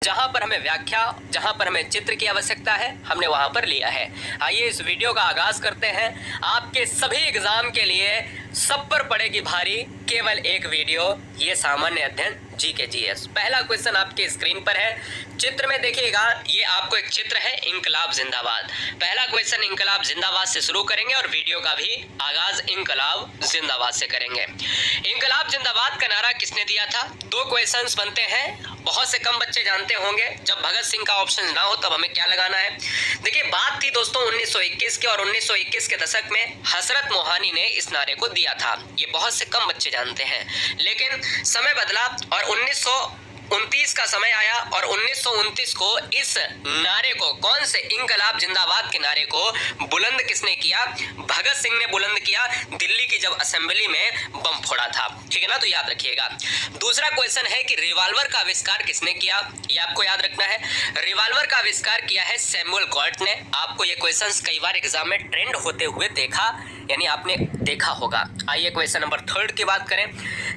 जहां पर हमें व्याख्या, जहां पर हमें चित्र की आवश्यकता है, हमने वहां पर लिया है। आइए इस वीडियो का आगाज करते हैं। आपके सभी एग्जाम के लिए सब पर पड़ेगी भारी केवल एक वीडियो, ये सामान्य अध्ययन जीके जीएस। पहला क्वेश्चन आपके स्क्रीन पर है, चित्र में देखिएगा। ये आपको एक चित्र है, इंकलाब जिंदाबाद। पहला क्वेश्चन इंकलाब जिंदाबाद से शुरू करेंगे और वीडियो का भी आगाज इंकलाब जिंदाबाद से करेंगे। इंकलाब जिंदाबाद का नारा किसने दिया था? दो क्वेश्चंस बनते हैं, बहुत से कम बच्चे जानते होंगे। जब भगत सिंह का ऑप्शन ना हो तब हमें क्या लगाना है। देखिए बात थी दोस्तों 1921 के, और 1921 के दशक में हजरत मोहानी ने इस नारे को दिया था। ये बहुत से कम बच्चे जानते हैं, लेकिन समय बदला और 1929 का समय आया और 1929 को इस नारे को, कौन से इंकलाब जिंदाबाद के नारे को बुलंद किसने किया? भगत सिंह ने बुलंद किया, दिल्ली की जब असेंबली में बम फोड़ा था। ठीक है ना, तो याद रखिएगा। दूसरा क्वेश्चन है कि रिवॉल्वर का आविष्कार किसने किया? ये आपको याद रखना है। रिवॉल्वर का आविष्कार किया है सैमुअल कॉल्ट ने। आपको ये क्वेश्चंस कई बार एग्जाम में ट्रेंड होते हुए देखा, यानी आपने देखा होगा। आइए क्वेश्चन नंबर 3 की बात करें।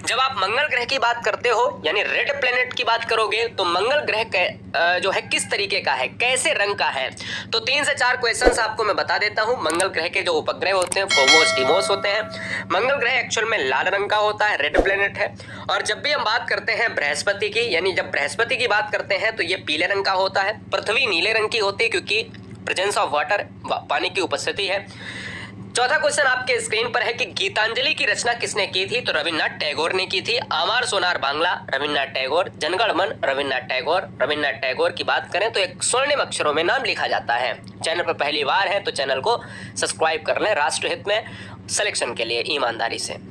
जब आप मंगल ग्रह की बात करते हो, यानी रेड प्लेनेट की बात करोगे, तो मंगल ग्रह जो है किस तरीके का है, कैसे रंग का है? तो 3 से 4 क्वेश्चंस आपको मैं बता देता हूं। मंगल ग्रह के जो उपग्रह होते हैं फोमोस डिमोस होते हैं। मंगल ग्रह एक्चुअल में लाल रंग का होता है, रेड प्लेनेट है। और जब भी हम बात करते हैं बृहस्पति की, यानी जब बृहस्पति की बात करते हैं तो ये पीले रंग का होता है। पृथ्वी नीले रंग की होती है क्योंकि प्रेजेंस ऑफ वाटर, पानी की उपस्थिति है। चौथा क्वेश्चन आपके स्क्रीन पर है कि गीतांजलि की रचना किसने की थी? तो रविन्द्रनाथ टैगोर ने की थी। आमार सोनार बांग्ला रविन्द्रनाथ टैगोर, जनगण मन रविन्द्रनाथ टैगोर। रविन्द्रनाथ टैगोर की बात करें तो एक स्वर्णिम अक्षरों में नाम लिखा जाता है। चैनल पर पहली बार है तो चैनल को सब्सक्राइब कर लें राष्ट्रहित में सिलेक्शन के लिए ईमानदारी से।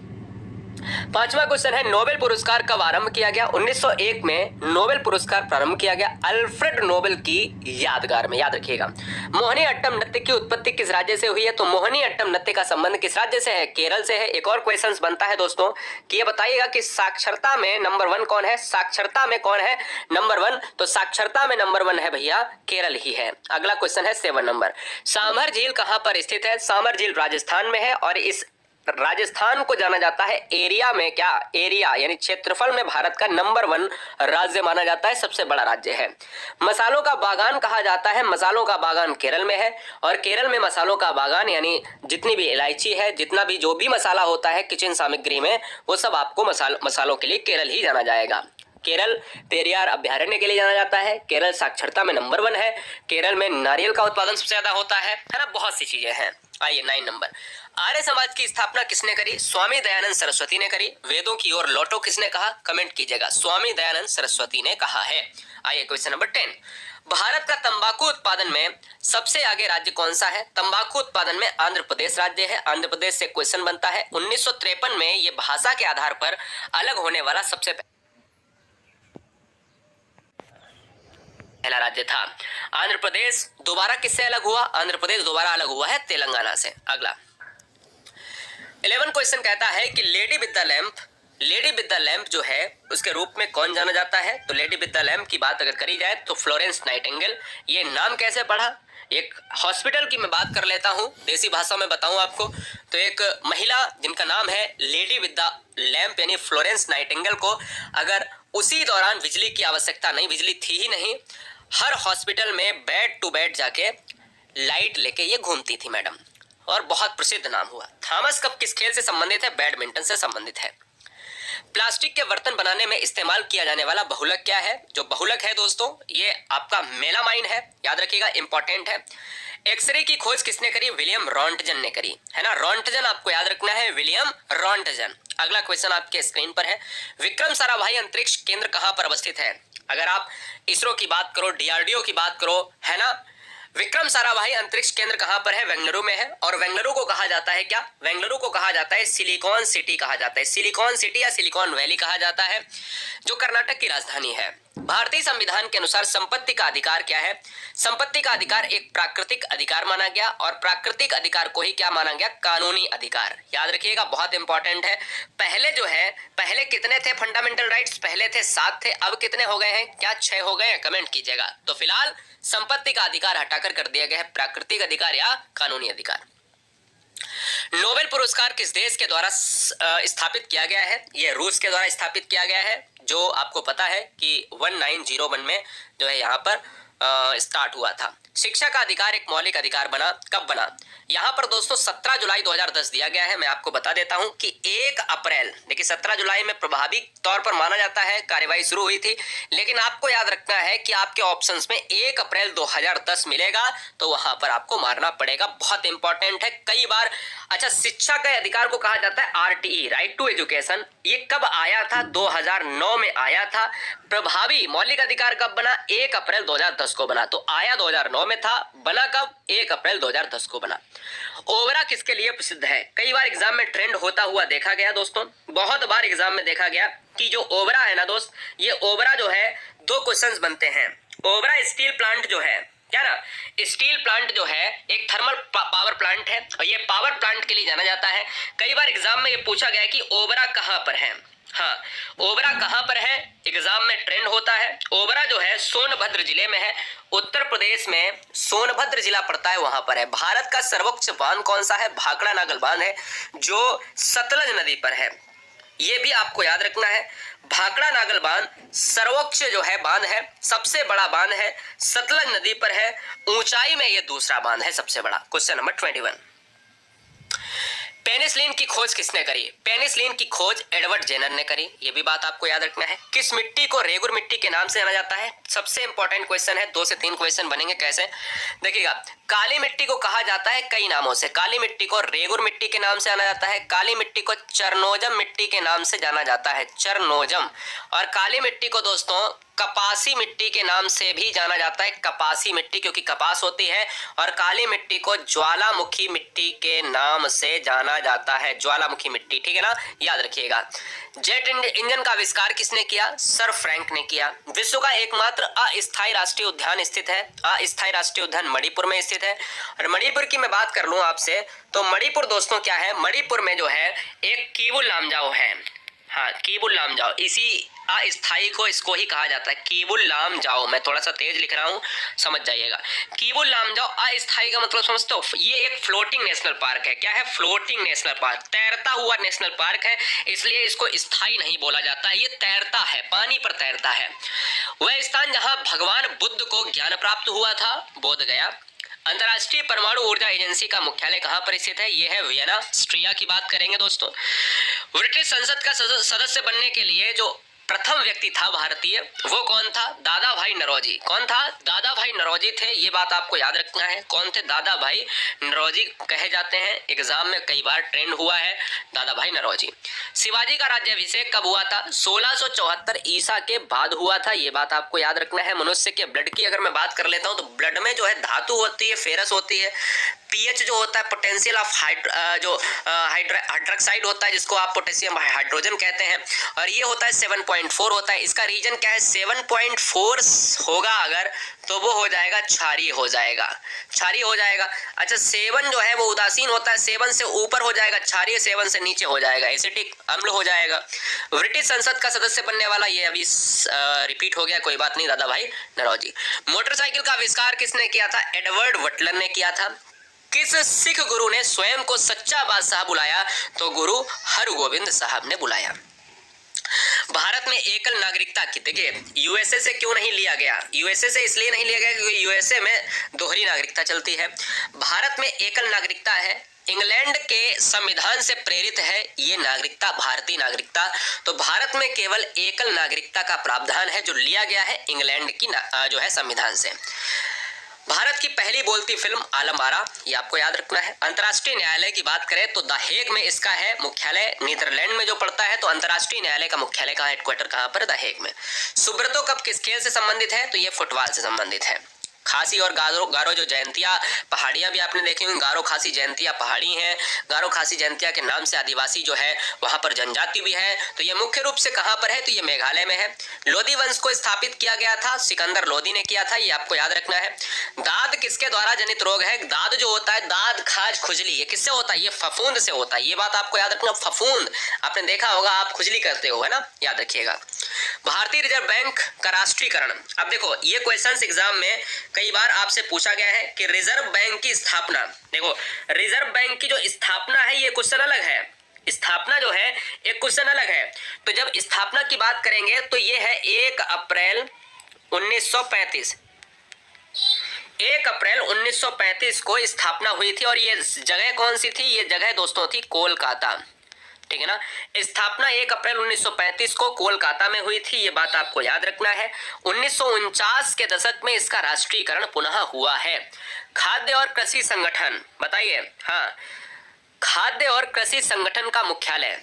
पांचवा क्वेश्चन है, नोबेल पुरस्कार कब आरंभ किया गया? 1901 में नोबेल पुरस्कार प्रारंभ किया गया अल्फ्रेड नोबेल की यादगार में। याद रखिएगा। मोहिनी अट्टम नृत्य की उत्पत्ति किस राज्य से हुई है? तो मोहिनी अट्टम नृत्य का संबंध किस राज्य से है? केरल से है। एक और क्वेश्चन बनता है दोस्तों कि ये बताइएगा कि साक्षरता में नंबर 1 कौन है? साक्षरता में कौन है नंबर 1? तो साक्षरता में नंबर 1 है भैया, केरल ही है। अगला क्वेश्चन है 7 नंबर, सामर झील कहां पर स्थित है? सामर झील राजस्थान में है और इस राजस्थान को जाना जाता है एरिया में, क्या एरिया यानी क्षेत्रफल में भारत का नंबर 1 राज्य माना जाता है, सबसे बड़ा राज्य है। मसालों का बागान कहा जाता है, मसालों का बागान केरल में है। और केरल में मसालों का बागान यानी जितनी भी इलायची है, जितना भी जो भी मसाला होता है किचन सामग्री में, वो सब आपको मसालों के लिए केरल ही जाना जाएगा। केरल पेरियार अभ्यारण्य के लिए जाना जाता है। केरल साक्षरता में नंबर 1 है। केरल में नारियल का उत्पादन सबसे ज्यादा होता है ना, बहुत सी चीजें हैं। आइए 9 नंबर, आर्य समाज की स्थापना किसने करी? स्वामी दयानंद सरस्वती ने करी। वेदों की ओर लौटो किसने कहा? कमेंट कीजिएगा। स्वामी दयानंद सरस्वती ने कहा है। आइए क्वेश्चन नंबर 10, भारत का तंबाकू उत्पादन में सबसे आगे राज्य कौन सा है? तंबाकू उत्पादन में आंध्र प्रदेश राज्य है। आंध्र प्रदेश से क्वेश्चन बनता है। 1953 में ये भाषा के आधार पर अलग होने वाला सबसे पहला राज्य था। आंध्र प्रदेश दोबारा किससे अलग हुआ? आंध्र प्रदेश दोबारा अलग हुआ है तेलंगाना से। अगला 11 क्वेश्चन कहता है कि लेडी विद द लैंप जो है उसके रूप में कौन जाना जाता है? तो लेडी विद द लैंप की बात अगर करी जाए तो फ्लोरेंस नाइटिंगेल। ये नाम कैसे पढ़ा? एक हॉस्पिटल की मैं बात कर लेता हूं, देसी भाषा में बताऊं आपको तो एक महिला जिनका नाम है लेडी विद द लैंप यानी फ्लोरेंस नाइटिंगेल को अगर उसी दौरान बिजली की आवश्यकता नहीं, बिजली थी ही नहीं, हर हॉस्पिटल में बेड टू बेड जाके लाइट लेके ये घूमती थी मैडम, और बहुत प्रसिद्ध नाम हुआ। थॉमस कप किस खेल से संबंधित है? बैडमिंटन से संबंधित है। प्लास्टिक के बर्तन बनाने में इस्तेमाल किया जाने वाला बहुलक क्या है? जो बहुलक है दोस्तों ये आपका मेलामाइन है, याद रखिएगा, इंपॉर्टेंट है। एक्सरे की खोज किसने करी? विलियम रॉन्टजन ने करी, है ना। रॉन्टजन आपको याद रखना है, विलियम रॉन्टजन। अगला क्वेश्चन आपके स्क्रीन पर है, विक्रम साराभाई अंतरिक्ष केंद्र कहां पर अवस्थित है? अगर आप इसरो की बात करो, डीआरडीओ की बात करो, है ना, विक्रम साराभाई अंतरिक्ष केंद्र कहां पर है? बेंगलुरु में है। और बेंगलुरु को कहा जाता है क्या? बेंगलुरु को कहा जाता है सिलिकॉन सिटी कहा जाता है। सिलिकॉन सिटी या सिलिकॉन वैली कहा जाता है, जो कर्नाटक की राजधानी है। भारतीय संविधान के अनुसार संपत्ति का अधिकार क्या है? संपत्ति का अधिकार एक प्राकृतिक अधिकार माना गया, और प्राकृतिक अधिकार को ही क्या माना गया? कानूनी अधिकार। याद रखिएगा, बहुत इंपॉर्टेंट है। पहले कितने थे फंडामेंटल राइट्स? पहले थे 7 थे, अब कितने हो गए हैं? क्या 6 हो गए हैं? कमेंट कीजिएगा। तो फिलहाल संपत्ति का अधिकार हटाकर कर दिया गया है प्राकृतिक अधिकार या कानूनी अधिकार। नोबेल पुरस्कार किस देश के द्वारा स्थापित किया गया है? यह रूस के द्वारा स्थापित किया गया है। जो आपको पता है कि 1901 में जो है यहाँ पर स्टार्ट हुआ था। शिक्षा का अधिकार एक मौलिक अधिकार बना, कब बना? यहाँ पर दोस्तों 17 जुलाई 2010 दिया गया है। मैं आपको बता देता हूँ कि 1 अप्रैल, देखिए 17 जुलाई में प्रभावी तौर पर माना जाता है कार्यवाही शुरू हुई थी, लेकिन आपको याद रखना है कि आपके ऑप्शंस में 1 अप्रैल 2010 मिलेगा, तो वहां पर आपको मारना पड़ेगा। बहुत इंपॉर्टेंट है कई बार। अच्छा, शिक्षा के अधिकार को कहा जाता है RTE, राइट टू एजुकेशन। ये कब आया था? 2009 में आया था। प्रभावी मौलिक अधिकार कब बना? 1 अप्रैल 2010 को बना। तो आया 2009 में था, बना कब? 1 अप्रैल 2010 को बना। ओबरा किसके लिए प्रसिद्ध है? कई बार एग्जाम में ट्रेंड होता हुआ देखा गया दोस्तों, बहुत बार एग्जाम में देखा गया कि जो ओबरा है ना दोस्त, ये ओबरा जो है 2 क्वेश्चंस बनते हैं। ओबरा स्टील प्लांट जो है, क्या ना, स्टील प्लांट जो है एक थर्मल पावर प्लांट है और ये पावर प्लांट के लिए जाना जाता है। कई बार एग्जाम में ये पूछा गया कि ओबरा कहां पर है। हाँ, ओबरा कहां पर है, एग्जाम में ट्रेंड होता है। ओबरा जो है सोनभद्र जिले में है, उत्तर प्रदेश में सोनभद्र जिला पड़ता है, वहां पर है। भारत का सर्वोच्च बांध कौन सा है? भाखड़ा नागल बांध है, जो सतलज नदी पर है। ये भी आपको याद रखना है। भाखड़ा नागल बांध सर्वोच्च जो है बांध है, सबसे बड़ा बांध है, सतलज नदी पर है। ऊंचाई में ये दूसरा बांध है सबसे बड़ा। क्वेश्चन नंबर 21, पेनिसिलिन की खोज किसने करी? पेनिसिलिन की खोज एडवर्ड जेनर ने करी। ये भी बात आपको याद रखना है। किस मिट्टी को रेगुर मिट्टी के नाम से जाना जाता है? सबसे इंपॉर्टेंट क्वेश्चन है, 2 से 3 क्वेश्चन बनेंगे। कैसे? देखिएगा, काली मिट्टी को कहा जाता है कई नामों से। काली मिट्टी को रेगुर मिट्टी के नाम से जाना जाता है, काली मिट्टी को चरनोजम मिट्टी के नाम से जाना जाता है, चरनोजम। और काली मिट्टी को दोस्तों कपासी मिट्टी के नाम से भी जाना जाता है, कपासी मिट्टी, क्योंकि कपास होती है। और काली मिट्टी को ज्वालामुखी मिट्टी के नाम से जाना जाता है, ज्वालामुखी मिट्टी, ठीक है ना, याद रखिएगा। जेट इंजन का आविष्कार किसने किया? सर फ्रैंक ने किया। विश्व का एकमात्र अस्थायी राष्ट्रीय उद्यान स्थित है, अस्थायी राष्ट्रीय उद्यान मणिपुर में स्थित है। और मणिपुर की मैं बात कर लूं आपसे, तो मणिपुर दोस्तों क्या है? मणिपुर में जो है एक कीबुल लामजाओ है। हाँ, कीबुल लामजाओ, इसी अस्थायी को इसको ही कहा जाता है, कीबुल लामजाओ। मैं थोड़ा सा तेज लिख रहा हूँ, समझ जाइएगा। कीबुल लामजाओ अस्थायी का मतलब समझते हो? ये एक फ्लोटिंग नेशनल पार्क है। क्या है? फ्लोटिंग नेशनल पार्क, तैरता हुआ नेशनल पार्क है, इसलिए इसको स्थायी नहीं बोला जाता है। ये तैरता है, पानी पर तैरता है। वह स्थान जहां भगवान बुद्ध को ज्ञान प्राप्त हुआ था, बोध गया। अंतर्राष्ट्रीय परमाणु ऊर्जा एजेंसी का मुख्यालय कहां पर स्थित है? यह है वियना, ऑस्ट्रिया की बात करेंगे दोस्तों। ब्रिटिश संसद का सदस्य बनने के लिए जो प्रथम व्यक्ति था भारतीय, वो कौन था? दादा भाई नौरोजी। कौन था? दादा भाई नौरोजी थे। ये बात आपको याद रखना है। कौन थे? दादा भाई नौरोजी कहे जाते हैं, एग्जाम में कई बार ट्रेंड हुआ है, दादा भाई नौरोजी। शिवाजी का राज्याभिषेक कब हुआ था? 1674 ईसा के बाद हुआ था। ये बात आपको याद रखना है। मनुष्य के ब्लड की अगर मैं बात कर लेता हूं, तो ब्लड में जो है धातु होती है, फेरस होती है, पीएच जो होता है पोटेंशियल ऑफ हाइड्रोक्साइड होता है, जिसको आप पोटेशियम हाइड्रोजन कहते हैं, और ये होता है 7.4 होता है। इसका रीजन क्या है? 7.4 होगा अगर, तो वो हो जाएगा क्षारीय हो जाएगा, क्षारीय हो जाएगा। अच्छा, 7 जो है वो उदासीन होता है, 7 से ऊपर हो जाएगा क्षारीय, 7 से नीचे हो जाएगा एसिटिक अम्ल हो जाएगा। ब्रिटिश संसद का सदस्य बनने वाला, ये अभी रिपीट हो गया, कोई बात नहीं, दादा भाई नौरोजी। मोटरसाइकिल का आविष्कार किसने किया था? एडवर्ड बटलर ने किया था। किस सिख गुरु ने स्वयं को सच्चा बादशाह बुलाया? तो गुरु हरगोविंद साहब ने बुलाया। भारत में एकल नागरिकता की, देखिए यूएसए से क्यों नहीं लिया गया? यूएसए से इसलिए नहीं लिया गया क्योंकि यूएसए में दोहरी नागरिकता चलती है। भारत में एकल नागरिकता है, इंग्लैंड के संविधान से प्रेरित है ये नागरिकता, भारतीय नागरिकता। तो भारत में केवल एकल नागरिकता का प्रावधान है, जो लिया गया है इंग्लैंड की जो है संविधान से। भारत की पहली बोलती फिल्म आलम आरा, ये आपको याद रखना है। अंतर्राष्ट्रीय न्यायालय की बात करें तो द हेग में इसका है मुख्यालय, नीदरलैंड में जो पड़ता है। तो अंतर्राष्ट्रीय न्यायालय का मुख्यालय कहाँ, हेडक्वार्टर कहाँ पर? द हेग में। सुब्रतो कप किस खेल से संबंधित है? तो ये फुटबॉल से संबंधित है। खासी और गारो जो जयंतिया पहाड़ियां भी आपने देखी होंगी, गारो खासी जयंतिया पहाड़ी हैं। गारो खासी जयंतिया के नाम से आदिवासी जो है वहां पर जनजाति भी है। तो ये मुख्य रूप से कहां पर है? तो ये मेघालय में है। लोधी वंश को स्थापित किया गया था, सिकंदर लोधी ने किया था, ये आपको याद रखना है। दाद किसके द्वारा जनित रोग है? दाद जो होता है, दाद खाज खुजली, ये किससे होता है? ये फफूंद से होता है। ये बात आपको याद रखना, फफूंद आपने देखा होगा, आप खुजली करते हो, है ना, याद रखिएगा। भारतीय रिजर्व बैंक का राष्ट्रीयकरण, अब देखो ये क्वेश्चन एग्जाम में कई बार आपसे पूछा गया है कि रिजर्व बैंक की स्थापना, देखो रिजर्व बैंक की जो स्थापना है, ये क्वेश्चन अलग है, स्थापना जो है एक क्वेश्चन अलग है। तो जब स्थापना की बात करेंगे तो ये है 1 अप्रैल 1935। 1 अप्रैल 1935 को स्थापना हुई थी और ये जगह कौन सी थी? ये जगह दोस्तों थी कोलकाता, ठीक है ना। स्थापना 1 अप्रैल 1935 को कोलकाता में हुई थी, ये बात आपको याद रखना है। 1949 के दशक में इसका राष्ट्रीयकरण पुनः हुआ है। खाद्य और कृषि संगठन बताइए। हाँ, खाद्य और कृषि संगठन का मुख्यालय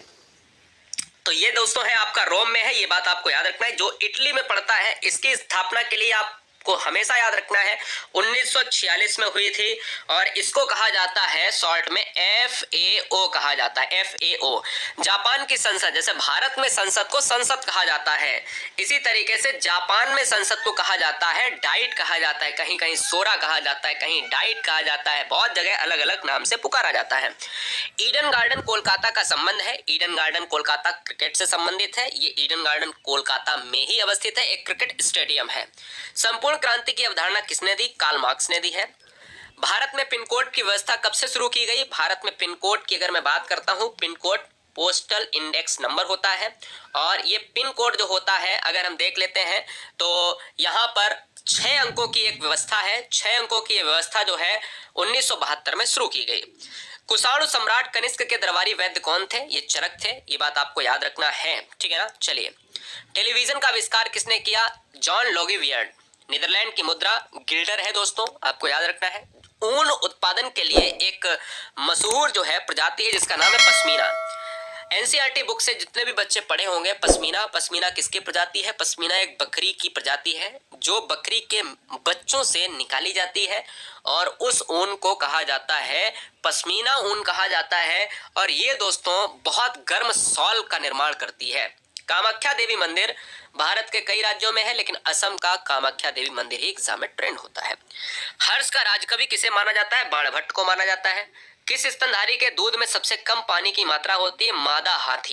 तो ये दोस्तों है आपका रोम में है, ये बात आपको याद रखना है। जो इटली में पड़ता है, इसकी स्थापना के लिए आपको हमेशा याद रखना है 1946 में हुई थी और इसको कहा जाता है शॉर्ट में FAO कहा जाता है, FAO। जापान की संसद, जैसे भारत में संसद को संसद कहा जाता है, इसी तरीके से जापान में संसद को कहा जाता है डाइट कहा जाता है, कहीं कहीं सोरा कहा जाता है, कहीं डाइट कहा जाता है, बहुत जगह अलग अलग नाम से पुकारा जाता है। ईडन गार्डन कोलकाता का संबंध है। ईडन गार्डन कोलकाता क्रिकेट से संबंधित है। ये ईडन गार्डन कोलकाता में ही अवस्थित है, एक क्रिकेट स्टेडियम है। संपूर्ण क्रांति की अवधारणा किसने दी? कार्ल मार्क्स ने दी है। भारत में पिन कोड की व्यवस्था कब से शुरू की गई? भारत में पिन कोड की अगर मैं बात करता हूं, pin code postal index number होता है और ये पिन कोड जो होता है अगर हम देख लेते हैं तो यहाँ पर 6 अंकों की एक व्यवस्था है। 6 अंकों की व्यवस्था जो है 1972 में शुरू की गई। कुषाणु सम्राट कनिष्क के दरबारी वैद्य कौन थे? ये चरक थे, ये बात आपको याद रखना है, ठीक है ना। चलिए, टेलीविजन का आविष्कार किसने किया? जॉन लोगीवियर्ड। नीदरलैंड की मुद्रा गिल्डर है दोस्तों, आपको याद रखना है। ऊन उत्पादन के लिए एक मशहूर जो है प्रजाति है जिसका नाम है पश्मीना। एनसीईआरटी बुक से जितने भी बच्चे पढ़े होंगे पश्मीना, पश्मीना किसकी प्रजाति है? पश्मीना एक बकरी की प्रजाति है जो बकरी के बच्चों से निकाली जाती है और उस ऊन को कहा जाता है पश्मीना ऊन कहा जाता है। और ये दोस्तों बहुत गर्म शॉल का निर्माण करती है। कामाख्या देवी मंदिर भारत के कई राज्यों में है, लेकिन असम का कामाख्या देवी मंदिर ही एग्जाम में ट्रेंड होता है। हर्ष का राजकवि किसे माना जाता है? बाणभट्ट को माना जाता है। किस स्तनधारी के दूध में सबसे कम पानी की मात्रा होती है? मादा हाथी।